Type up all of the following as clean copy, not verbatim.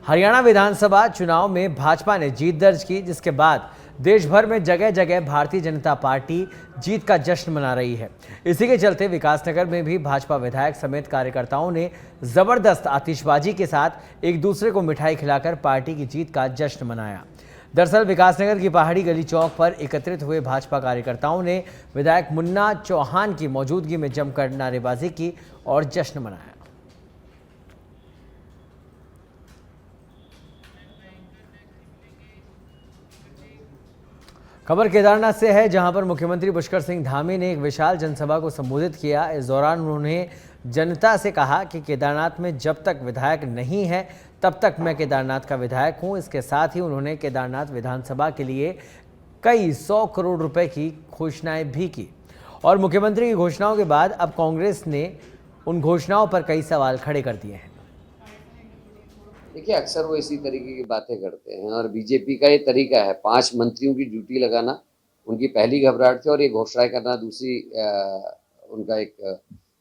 हरियाणा विधानसभा चुनाव में भाजपा ने जीत दर्ज की, जिसके बाद देश भर में जगह जगह भारतीय जनता पार्टी जीत का जश्न मना रही है। इसी के चलते विकासनगर में भी भाजपा विधायक समेत कार्यकर्ताओं ने जबरदस्त आतिशबाजी के साथ एक दूसरे को मिठाई खिलाकर पार्टी की जीत का जश्न मनाया। दरअसल विकासनगर की पहाड़ी गली चौक पर एकत्रित हुए भाजपा कार्यकर्ताओं ने विधायक मुन्ना चौहान की मौजूदगी में जमकर नारेबाजी की और जश्न मनाया। खबर केदारनाथ से है, जहां पर मुख्यमंत्री पुष्कर सिंह धामी ने एक विशाल जनसभा को संबोधित किया। इस दौरान उन्होंने जनता से कहा कि केदारनाथ में जब तक विधायक नहीं है तब तक मैं केदारनाथ का विधायक हूं। इसके साथ ही उन्होंने केदारनाथ विधानसभा के लिए कई 100 करोड़ रुपए की घोषणाएं भी की। और मुख्यमंत्री की घोषणाओं के बाद अब कांग्रेस ने उन घोषणाओं पर कई सवाल खड़े कर दिए हैं। देखिए, अक्सर वो इसी तरीके की बातें करते हैं और बीजेपी का ये तरीका है 5 मंत्रियों की ड्यूटी लगाना, उनकी पहली घबराहट थी, और ये घोषणाएं करना दूसरी उनका एक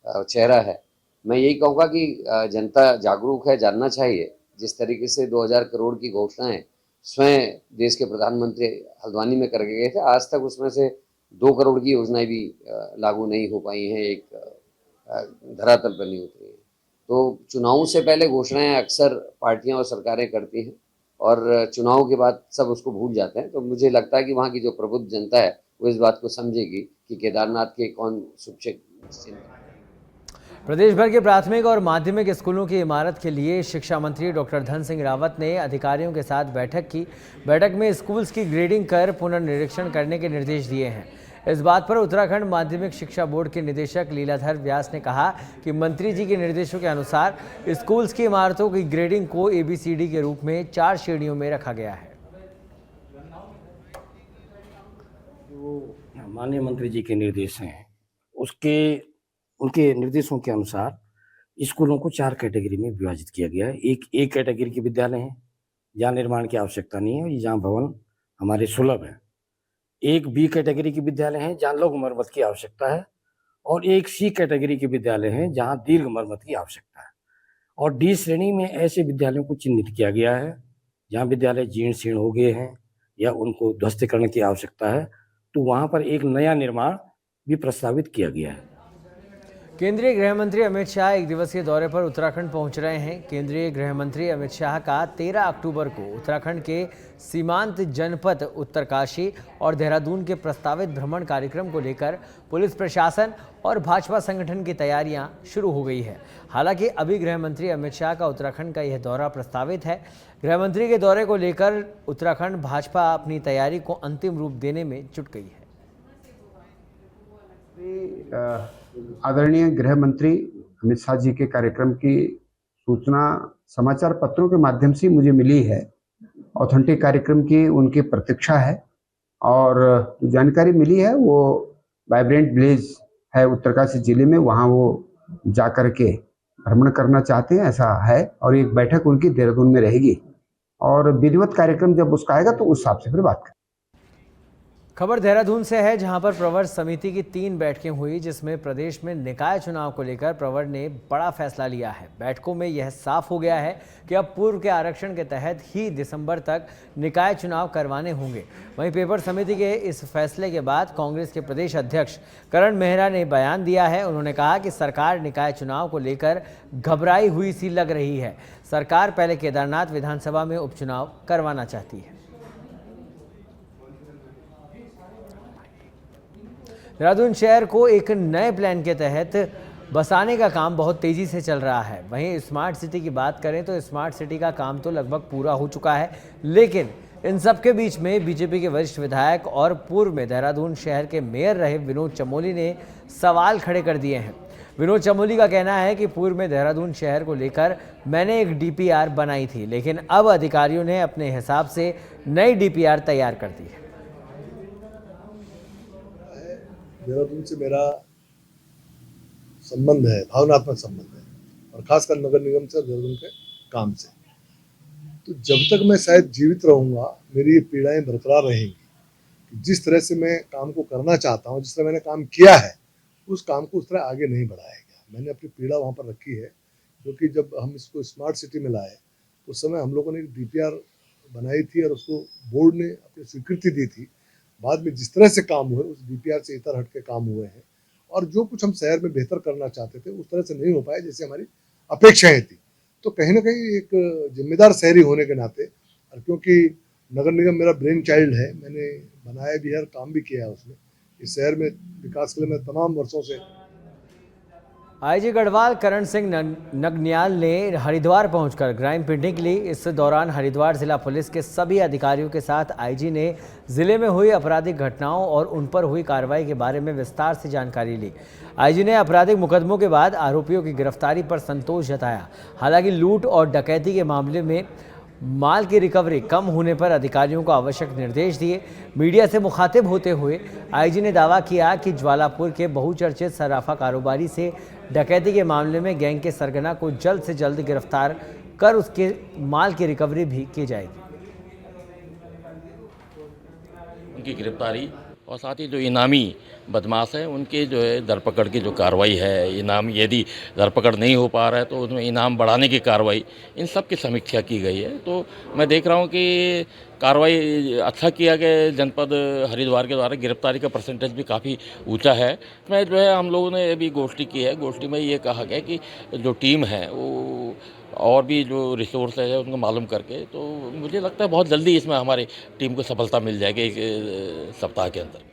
चेहरा है। मैं यही कहूँगा कि जनता जागरूक है, जानना चाहिए। जिस तरीके से 2000 करोड़ की घोषणाएं स्वयं देश के प्रधानमंत्री हल्द्वानी में करके गए थे, आज तक उसमें से 2 करोड़ की योजनाएं भी लागू नहीं हो पाई हैं, एक धरातल पर नहीं उतरी है। तो चुनावों से पहले घोषणाएं अक्सर पार्टियां और सरकारें करती हैं और चुनाव के बाद सब उसको भूल जाते हैं। तो मुझे लगता है कि वहाँ की जो प्रबुद्ध जनता है वो इस बात को समझेगी कि केदारनाथ के कौन शुभचिन्ह। प्रदेश भर के प्राथमिक और माध्यमिक स्कूलों की इमारत के लिए शिक्षा मंत्री डॉक्टर धन सिंह रावत ने अधिकारियों के साथ बैठक की। बैठक में स्कूल्स की ग्रेडिंग कर पुनर्निरीक्षण करने के निर्देश दिए हैं। इस बात पर उत्तराखंड माध्यमिक शिक्षा बोर्ड के निदेशक लीलाधर व्यास ने कहा कि मंत्री जी के निर्देशों के अनुसार स्कूल्स की इमारतों की ग्रेडिंग को ABCD के रूप में 4 श्रेणियों में रखा गया है। जो माननीय मंत्री जी के निर्देश हैं, उनके निर्देशों के अनुसार स्कूलों को 4 कैटेगरी में विभाजित किया गया है। एक A कैटेगरी के विद्यालय हैं, जहाँ निर्माण की आवश्यकता नहीं है, जहाँ भवन हमारे सुलभ है। एक B कैटेगरी के विद्यालय हैं, जहाँ लघु मरम्मत की आवश्यकता है, और एक C कैटेगरी के विद्यालय हैं, जहाँ दीर्घ मरम्मत की आवश्यकता है। और D श्रेणी में ऐसे विद्यालयों को चिन्हित किया गया है जहाँ विद्यालय जीर्ण शीर्ण हो गए हैं या उनको ध्वस्तीकरण की आवश्यकता है, तो वहाँ पर एक नया निर्माण भी प्रस्तावित किया गया है। केंद्रीय गृह मंत्री अमित शाह एक दिवसीय दौरे पर उत्तराखंड पहुंच रहे हैं। केंद्रीय गृह मंत्री अमित शाह का 13 अक्टूबर को उत्तराखंड के सीमांत जनपद उत्तरकाशी और देहरादून के प्रस्तावित भ्रमण कार्यक्रम को लेकर पुलिस प्रशासन और भाजपा संगठन की तैयारियां शुरू हो गई है। हालांकि अभी गृह मंत्री अमित शाह का उत्तराखंड का यह दौरा प्रस्तावित है। गृह मंत्री के दौरे को लेकर उत्तराखंड भाजपा अपनी तैयारी को अंतिम रूप देने में जुट गई है। आदरणीय गृह मंत्री अमित शाह जी के कार्यक्रम की सूचना समाचार पत्रों के माध्यम से मुझे मिली है। ऑथेंटिक कार्यक्रम की उनकी प्रतीक्षा है और जो जानकारी मिली है वो वाइब्रेंट विलेज है उत्तरकाशी जिले में, वहाँ वो जाकर के भ्रमण करना चाहते हैं, ऐसा है। और एक बैठक उनकी देहरादून में रहेगी और विधिवत कार्यक्रम जब उसका आएगा तो उस हिसाब से फिर बात करें। खबर देहरादून से है, जहां पर प्रवर समिति की 3 बैठकें हुई, जिसमें प्रदेश में निकाय चुनाव को लेकर प्रवर ने बड़ा फैसला लिया है। बैठकों में यह साफ हो गया है कि अब पूर्व के आरक्षण के तहत ही दिसंबर तक निकाय चुनाव करवाने होंगे। वहीं पेपर समिति के इस फैसले के बाद कांग्रेस के प्रदेश अध्यक्ष करण मेहरा ने बयान दिया है। उन्होंने कहा कि सरकार निकाय चुनाव को लेकर घबराई हुई सी लग रही है। सरकार पहले केदारनाथ विधानसभा में उपचुनाव करवाना चाहती है। देहरादून शहर को एक नए प्लान के तहत बसाने का काम बहुत तेजी से चल रहा है। वहीं स्मार्ट सिटी की बात करें तो स्मार्ट सिटी का काम तो लगभग पूरा हो चुका है, लेकिन इन सब के बीच में बीजेपी के वरिष्ठ विधायक और पूर्व में देहरादून शहर के मेयर रहे विनोद चमोली ने सवाल खड़े कर दिए हैं। विनोद चमोली का कहना है कि पूर्व में देहरादून शहर को लेकर मैंने एक DPR बनाई थी, लेकिन अब अधिकारियों ने अपने हिसाब से नई DPR तैयार कर दी है। देहरादून से मेरा संबंध है, भावनात्मक संबंध है, और खासकर नगर निगम से, देहरादून के काम से। तो जब तक मैं शायद जीवित रहूंगा मेरी ये पीड़ाएं बरकरार रहेंगी। जिस तरह से मैं काम को करना चाहता हूं, जिस तरह मैंने काम किया है, उस काम को उस तरह आगे नहीं बढ़ाया गया। मैंने अपनी पीड़ा वहां पर रखी है, क्योंकि जब हम इसको स्मार्ट सिटी में लाए उस समय हम लोगों ने एक DPR बनाई थी और उसको बोर्ड ने अपनी स्वीकृति दी थी। बाद में जिस तरह से काम हुए उस DPR से इतर हट के काम हुए हैं और जो कुछ हम शहर में बेहतर करना चाहते थे उस तरह से नहीं हो पाया जैसे हमारी अपेक्षाएं थी। तो कहीं ना कहीं एक जिम्मेदार शहरी होने के नाते, और क्योंकि नगर निगम मेरा ब्रेन चाइल्ड है, मैंने बनाया भी है और काम भी किया है उसमें, इस शहर में विकास के लिए मैं तमाम वर्षों से। आईजी गढ़वाल करण सिंह नगन्याल ने हरिद्वार पहुंचकर ग्राम पेंटिंग ली। इस दौरान हरिद्वार जिला पुलिस के सभी अधिकारियों के साथ आईजी ने जिले में हुई आपराधिक घटनाओं और उन पर हुई कार्रवाई के बारे में विस्तार से जानकारी ली। आईजी ने आपराधिक मुकदमों के बाद आरोपियों की गिरफ्तारी पर संतोष जताया। हालांकि लूट और डकैती के मामले में माल की रिकवरी कम होने पर अधिकारियों को आवश्यक निर्देश दिए। मीडिया से मुखातिब होते हुए आईजी ने दावा किया कि ज्वालापुर के बहुचर्चित सराफा कारोबारी से डकैती के मामले में गैंग के सरगना को जल्द से जल्द गिरफ्तार कर उसके माल की रिकवरी भी की जाएगी। उनकी गिरफ्तारी और साथ ही जो इनामी बदमाश हैं उनके जो है धरपकड़ की जो कार्रवाई है, इनाम यदि धरपकड़ नहीं हो पा रहा है तो उसमें इनाम बढ़ाने की कार्रवाई, इन सब की समीक्षा की गई है। तो मैं देख रहा हूँ कि कार्रवाई अच्छा किया गया। जनपद हरिद्वार के द्वारा गिरफ्तारी का परसेंटेज भी काफ़ी ऊंचा है। मैं जो है हम लोगों ने अभी गोष्ठी की है, गोष्ठी में ये कहा गया कि जो टीम है वो और भी जो रिसोर्स है उनको मालूम करके, तो मुझे लगता है बहुत जल्दी इसमें हमारी टीम को सफलता मिल जाएगी एक सप्ताह के अंदर।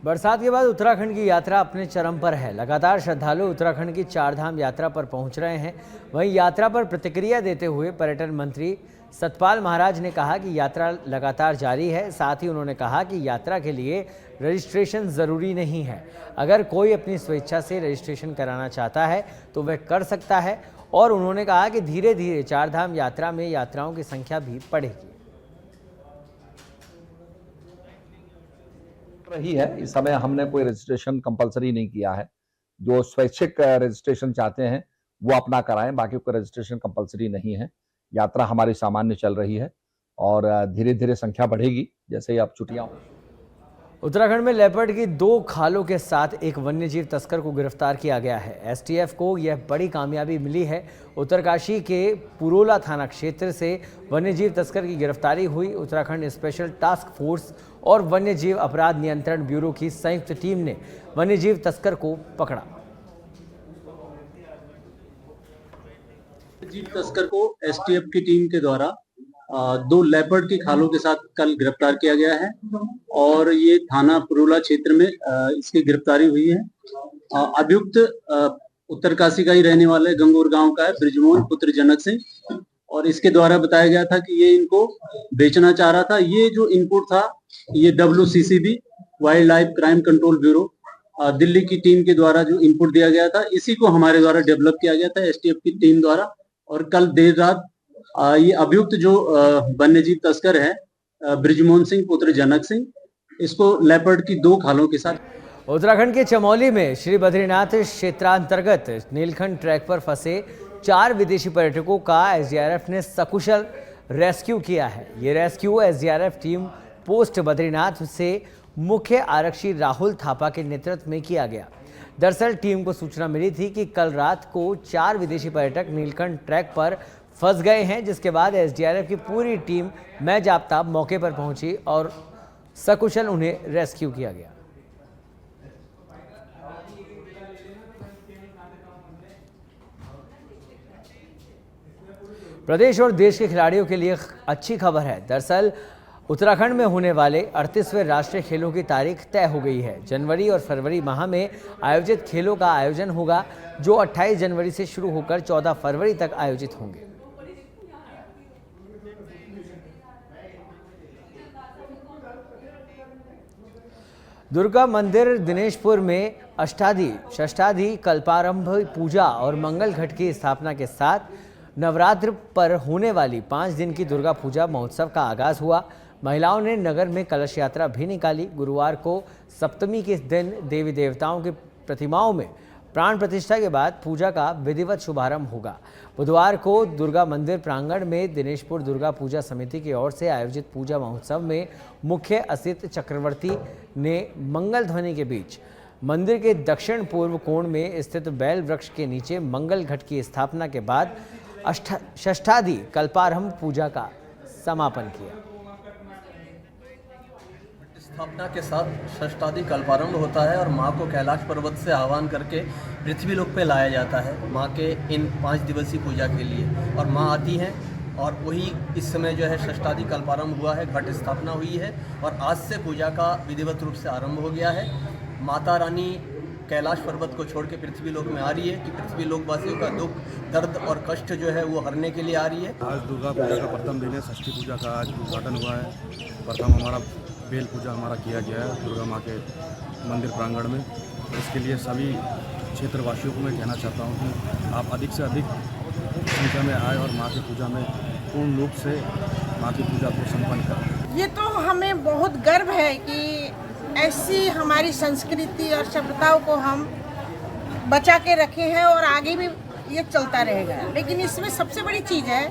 बरसात के बाद उत्तराखंड की यात्रा अपने चरम पर है। लगातार श्रद्धालु उत्तराखंड की चारधाम यात्रा पर पहुंच रहे हैं। वहीं यात्रा पर प्रतिक्रिया देते हुए पर्यटन मंत्री सतपाल महाराज ने कहा कि यात्रा लगातार जारी है। साथ ही उन्होंने कहा कि यात्रा के लिए रजिस्ट्रेशन ज़रूरी नहीं है। अगर कोई अपनी स्वेच्छा से रजिस्ट्रेशन कराना चाहता है तो वह कर सकता है। और उन्होंने कहा कि धीरे धीरे चारधाम यात्रा में यात्राओं की संख्या भी बढ़ेगी। रही है इस समय हमने कोई रजिस्ट्रेशन कंपलसरी नहीं किया है। जो स्वैच्छिक रजिस्ट्रेशन चाहते हैं वो अपना कराएं, बाकी कोई रजिस्ट्रेशन कंपलसरी नहीं है। यात्रा हमारी सामान्य चल रही है और धीरे धीरे संख्या बढ़ेगी जैसे ही अब छुट्टियां हों। उत्तराखंड में लेपर्ड की 2 खालों के साथ एक वन्यजीव तस्कर को गिरफ्तार किया गया है। एसटीएफ को यह बड़ी कामयाबी मिली है। उत्तरकाशी के पुरोला थाना क्षेत्र से वन्यजीव तस्कर की गिरफ्तारी हुई। उत्तराखंड स्पेशल टास्क फोर्स और वन्यजीव अपराध नियंत्रण ब्यूरो की संयुक्त टीम ने वन्यजीव तस्कर को पकड़ा। वन्यजीव तस्कर को एसटीएफ की टीम के द्वारा 2 लेपर्ड की खालों के साथ कल गिरफ्तार किया गया है और ये थाना पुरोला क्षेत्र में इसकी गिरफ्तारी हुई है। अभियुक्त उत्तरकाशी का ही रहने वाला है, गंगोर गांव का है, ब्रिजमोहन पुत्र जनक सिंह, और इसके द्वारा बताया गया था कि ये इनको बेचना चाह रहा था। ये जो इनपुट था ये WCCB wild life crime control bureau Delhi की टीम के द्वारा जो इनपुट दिया गया था, इसी को हमारे द्वारा डेवलप किया गया था एसटीएफ की टीम द्वारा। और कल देर रात ये अभियुक्त जो वन्यजीव तस्कर है ब्रिजमोहन सिंह पुत्र जनक सिंह, इसको लेपर्ड की 2 खालों के साथ। उत्तराखंड के चमोली में श्री बद्रीनाथ क्षेत्रांतर्गत नीलखंड ट्रैक पर फंसे 4 विदेशी पर्यटकों का एसडीआरएफ ने सकुशल रेस्क्यू किया है। ये rescue SDRF team post Badrinath से मुख्य आरक्षी राहुल थापा के नेतृत्व में किया गया। दरअसल टीम को सूचना मिली थी कि कल रात को 4 विदेशी पर्यटक नीलखंड ट्रैक पर फंस गए हैं, जिसके बाद एसडीआरएफ की पूरी टीम मैजाप्ता मौके पर पहुंची और सकुशल उन्हें रेस्क्यू किया गया। प्रदेश और देश के खिलाड़ियों के लिए अच्छी खबर है। दरअसल उत्तराखंड में होने वाले 38वें राष्ट्रीय खेलों की तारीख तय हो गई है। जनवरी और फरवरी माह में आयोजित खेलों का आयोजन होगा, जो 28 जनवरी से शुरू होकर 14 फरवरी तक आयोजित होंगे। दुर्गा मंदिर दिनेशपुर में अष्टादि षष्ठादि कल्पारंभ पूजा और मंगल घट की स्थापना के साथ नवरात्र पर होने वाली 5 दिन की दुर्गा पूजा महोत्सव का आगाज हुआ। महिलाओं ने नगर में कलश यात्रा भी निकाली। गुरुवार को सप्तमी के दिन देवी देवताओं की प्रतिमाओं में प्राण प्रतिष्ठा के बाद पूजा का विधिवत शुभारंभ होगा। बुधवार को दुर्गा मंदिर प्रांगण में दिनेशपुर दुर्गा पूजा समिति की ओर से आयोजित पूजा महोत्सव में मुख्य असित चक्रवर्ती ने मंगल ध्वनि के बीच मंदिर के दक्षिण पूर्व कोण में स्थित बैल वृक्ष के नीचे मंगल घट की स्थापना के बाद षष्ठादि कल्पारंभ पूजा का समापन किया। स्थापना के साथ षष्ठादि कल्पारंभ होता है और माँ को कैलाश पर्वत से आह्वान करके पृथ्वी लोक पे लाया जाता है माँ के इन 5 दिवसीय पूजा के लिए। और माँ आती हैं और वही इस समय जो है षष्ठादि कल्पारंभ हुआ है, घट स्थापना हुई है और आज से पूजा का विधिवत रूप से आरंभ हो गया है। माता रानी कैलाश पर्वत को छोड़ के पृथ्वी लोक में आ रही है कि पृथ्वी लोकवासियों का दुख, दर्द और कष्ट जो है वो हरने के लिए आ रही है। आज दुर्गा पूजा का प्रथम दिन है। षष्ठी पूजा का आज उद्घाटन हुआ है। प्रथम हमारा बेल पूजा हमारा किया गया है दुर्गा माँ के मंदिर प्रांगण में। इसके लिए सभी क्षेत्रवासियों को मैं कहना चाहता हूँ कि आप अधिक से अधिक संख्या में आए और माँ की पूजा में पूर्ण रूप से माँ की पूजा को संपन्न करें। ये तो हमें बहुत गर्व है कि ऐसी हमारी संस्कृति और सभ्यताओं को हम बचा के रखे हैं और आगे भी ये चलता रहेगा। लेकिन इसमें सबसे बड़ी चीज़ है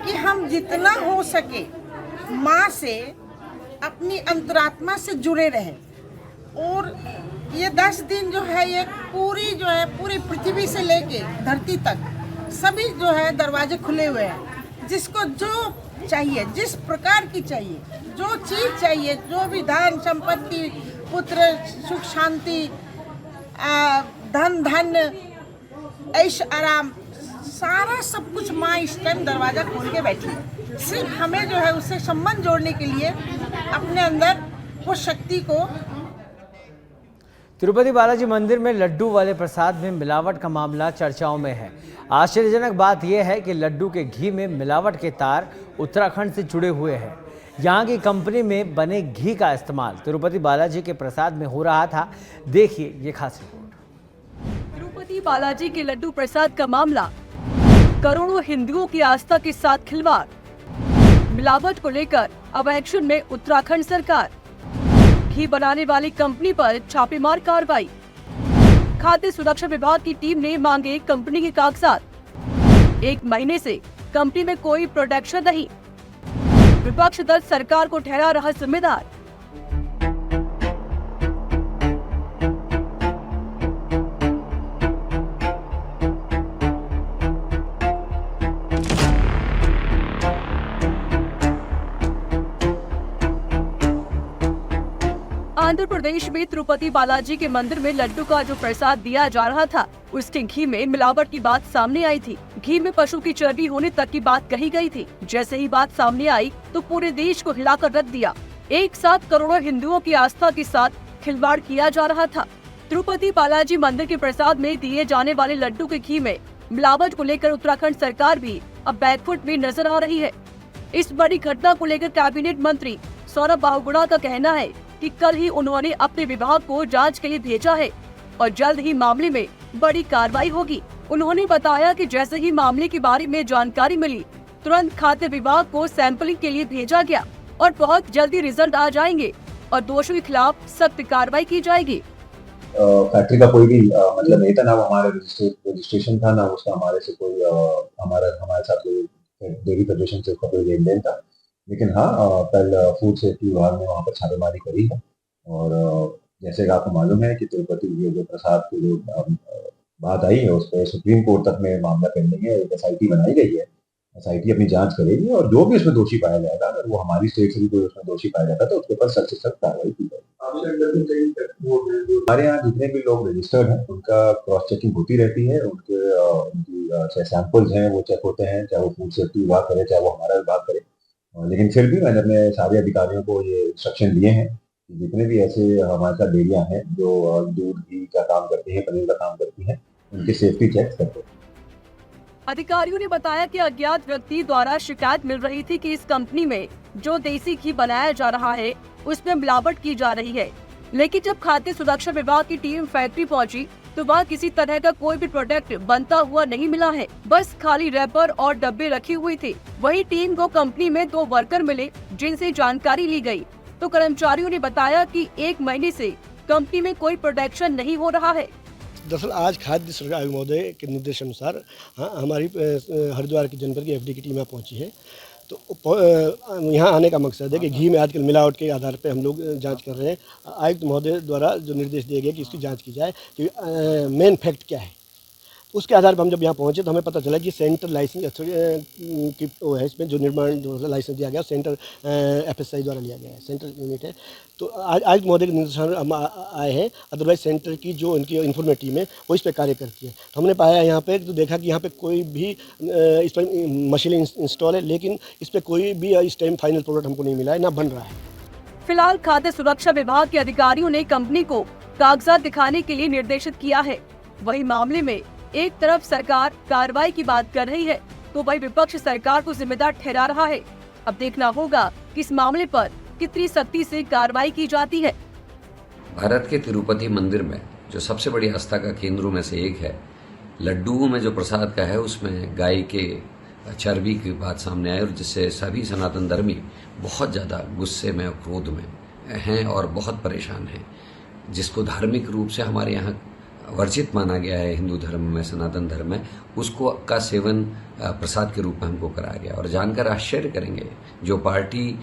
कि हम जितना हो सके माँ से अपनी अंतरात्मा से जुड़े रहें। और ये 10 दिन जो है ये पूरी पृथ्वी से लेके धरती तक सभी जो है दरवाजे खुले हुए हैं। जिसको जो चाहिए, जिस प्रकार की चाहिए, जो चीज़ चाहिए, जो भी धन संपत्ति, पुत्र, सुख शांति, धन धन्य, ऐश आराम, सारा सब कुछ माँ इस टाइम दरवाज़ा खोल के बैठी है। सिर्फ हमें जो है उससे संबंध जोड़ने के लिए अपने अंदर वो शक्ति को। तिरुपति बालाजी मंदिर में लड्डू वाले प्रसाद में मिलावट का मामला चर्चाओं में है। आश्चर्यजनक बात यह है कि लड्डू के घी में मिलावट के तार उत्तराखंड से जुड़े हुए हैं। यहाँ की कंपनी में बने घी का इस्तेमाल तिरुपति बालाजी के प्रसाद में हो रहा था। देखिए ये खास रिपोर्ट। तिरुपति बालाजी के लड्डू प्रसाद का मामला, करोड़ों हिंदुओं की आस्था के साथ खिलवाड़, मिलावट को लेकर अब एक्शन में उत्तराखंड सरकार, घी बनाने वाली कंपनी पर छापेमार कार्रवाई, खाद्य सुरक्षा विभाग की टीम ने मांगे कंपनी के कागजात, 1 महीने से कंपनी में कोई प्रोडक्शन नहीं, विपक्ष दल सरकार को ठहरा रहा जिम्मेदार। आंध्र प्रदेश में तिरुपति बालाजी के मंदिर में लड्डू का जो प्रसाद दिया जा रहा था, उसके घी में मिलावट की बात सामने आई थी। घी में पशु की चर्बी होने तक की बात कही गई थी। जैसे ही बात सामने आई तो पूरे देश को हिलाकर रख दिया। एक साथ करोड़ों हिंदुओं की आस्था के साथ खिलवाड़ किया जा रहा था। तिरुपति बालाजी मंदिर के प्रसाद में दिए जाने वाले लड्डू के घी में मिलावट को लेकर उत्तराखंड सरकार भी अब बैकफुट में नजर आ रही है। इस बड़ी घटना को लेकर कैबिनेट मंत्री सौरभ बहुगुणा का कहना है कि कल ही उन्होंने अपने विभाग को जांच के लिए भेजा है और जल्द ही मामले में बड़ी कार्रवाई होगी। उन्होंने बताया कि जैसे ही मामले के बारे में जानकारी मिली, तुरंत खाद्य विभाग को सैंपलिंग के लिए भेजा गया और बहुत जल्दी रिजल्ट आ जाएंगे और दोषियों के खिलाफ सख्त कार्रवाई की जाएगी। फैक्ट्री का कोई भी मतलब नहीं था, ना हमारा रजिस्ट्रेशन था, ना उसका हमारे से कोई हमारे साथ कोई डेयरी फेडरेशन से उसका कोई लेन देन था। लेकिन हाँ, कल फूड सेफ्टी विभाग ने वहाँ पर छापेमारी करी है और जैसे कि आपको मालूम है कि तिरुपति ये जो प्रसाद की जो बात आई है उस पर सुप्रीम कोर्ट तक में मामला पेंडिंग है। एक SIT बनाई गई है, SIT अपनी जांच करेगी और जो भी उसमें दोषी पाया जाएगा, अगर वो हमारी स्टेट से भी कोई उसमें दोषी पाया जाता है तो उसके ऊपर सख्त से सख्त कार्रवाई की जाएगी। हमारे यहाँ जितने भी लोग रजिस्टर्ड हैं उनका क्रॉस चेकिंग होती रहती है। उनकी चाहे सैंपल्स हैं वो चेक होते हैं, चाहे वो फूड सेफ्टी विभाग करे चाहे वो हमारा विभाग करे। लेकिन फिर भी मैंने अपने सारे अधिकारियों को ये इंस्ट्रक्शन दिए हैं कि जितने भी ऐसे हमारे साथ डेयरियां हैं जो दूध घी का काम करती हैं, पनीर का काम करती हैं, उनकी सेफ्टी चेक करते हैं। अधिकारियों ने बताया कि अज्ञात व्यक्ति द्वारा शिकायत मिल रही थी कि इस कंपनी में जो देसी घी बनाया जा रहा है उसमें मिलावट की जा रही है। लेकिन जब खाद्य सुरक्षा विभाग की टीम फैक्ट्री पहुंची तो वहाँ किसी तरह का कोई भी प्रोडक्ट बनता हुआ नहीं मिला है, बस खाली रैपर और डब्बे रखी हुई थी। वही टीम को कंपनी में 2 वर्कर मिले जिनसे जानकारी ली गई तो कर्मचारियों ने बताया कि 1 महीने से कंपनी में कोई प्रोडक्शन नहीं हो रहा है। दरअसल आज खाद्य सुरक्षा आयुक्त महोदय के निर्देश अनुसार हमारी हरिद्वार की जनपद की FD की टीम यहाँ पहुँची है। तो यहाँ आने का मकसद है कि घी में आजकल मिलावट के आधार पर हम लोग जांच कर रहे हैं। आयुक्त महोदय द्वारा जो निर्देश दिए गए कि इसकी जांच की जाए कि मेन फैक्ट क्या है। उसके आधार पर हम जब यहाँ पहुँचे तो हमें पता चला कि सेंट्रल लाइसेंस की वो है, इसमें जो निर्माण जो लाइसेंस दिया गया सेंट्रल FSI द्वारा लिया गया है, सेंट्रल यूनिट है। तो आज महोदय के निर्देशन हम आए हैं, अदरवाइज सेंटर की जो उनकी इन्फॉर्मेटिव टीम है वो इस पर कार्य करती है। तो हमने पाया यहाँ पे तो देखा कि यहाँ पे कोई भी इस पर मशीनें इंस्टॉल है, लेकिन इस पर कोई भी इस टाइम फाइनल प्रोडक्ट हमको नहीं मिला है, ना बन रहा है। फिलहाल खाद्य सुरक्षा विभाग के अधिकारियों ने कंपनी को कागजात दिखाने के लिए निर्देशित किया है। वही मामले में एक तरफ सरकार कार्रवाई की बात कर रही है तो वही विपक्ष सरकार को जिम्मेदार ठहरा रहा है। अब देखना होगा कि इस मामले पर कितनी सख्ती से कार्रवाई की जाती है। भारत के तिरुपति मंदिर में जो सबसे बड़ी आस्था का केंद्रों में से एक है, लड्डुओं में जो प्रसाद का है उसमें गाय के चर्बी की बात सामने आई और जिससे सभी सनातन धर्मी बहुत ज़्यादा गुस्से में और क्रोध में हैं और बहुत परेशान हैं, जिसको धार्मिक रूप से हमारे यहाँ वर्जित माना गया है हिंदू धर्म में, सनातन धर्म में, उसको का सेवन प्रसाद के रूप में हमको कराया गया। और जानकर आश्चर्य करेंगे, जो पार्टी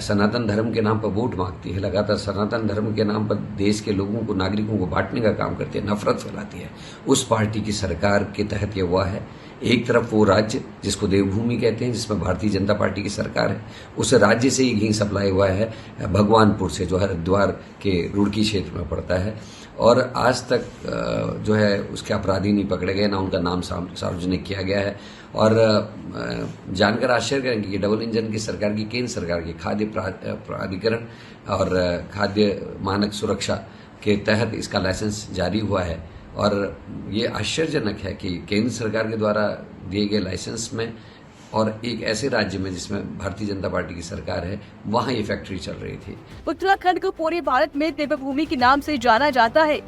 सनातन धर्म के नाम पर वोट मांगती है, लगातार सनातन धर्म के नाम पर देश के लोगों को, नागरिकों को बांटने का काम करती है, नफरत फैलाती है, उस पार्टी की सरकार के तहत ये हुआ है। एक तरफ वो राज्य जिसको देवभूमि कहते हैं, जिसमें भारतीय जनता पार्टी की सरकार है, उस राज्य से ही घी सप्लाई हुआ है भगवानपुर से, जो हरिद्वार के रुड़की क्षेत्र में पड़ता है, और आज तक जो है उसके अपराधी नहीं पकड़े गए, ना उनका नाम सार्वजनिक किया गया है। और जानकर आश्चर्य करेंगे कि डबल इंजन की सरकार की, केंद्र सरकार की खाद्य प्राधिकरण और खाद्य मानक सुरक्षा के तहत इसका लाइसेंस जारी हुआ है। और ये आश्चर्यजनक है कि केंद्र सरकार के द्वारा दिए गए लाइसेंस में और एक ऐसे राज्य में जिसमें भारतीय जनता पार्टी की सरकार है, वहाँ ये फैक्ट्री चल रही थी। उत्तराखंड को पूरे भारत में दिव्य भूमि के नाम से जाना जाता है।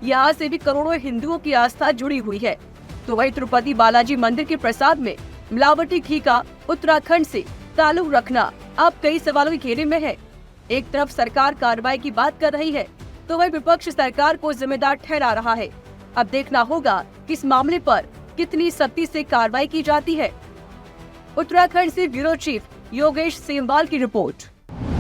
यहाँ से भी करोड़ों हिंदुओं की आस्था जुड़ी हुई है। तो वही तिरुपति बालाजी मंदिर के प्रसाद में मिलावटी घी का उत्तराखंड से ताल्लुक रखना अब कई सवालों के घेरे में है। एक तरफ सरकार कार्रवाई की बात कर रही है तो वही विपक्ष सरकार को जिम्मेदार ठहरा रहा है। अब देखना होगा कि इस मामले पर कितनी सख्ती से कार्रवाई की जाती है। उत्तराखंड से ब्यूरो चीफ योगेश सेमवाल की रिपोर्ट।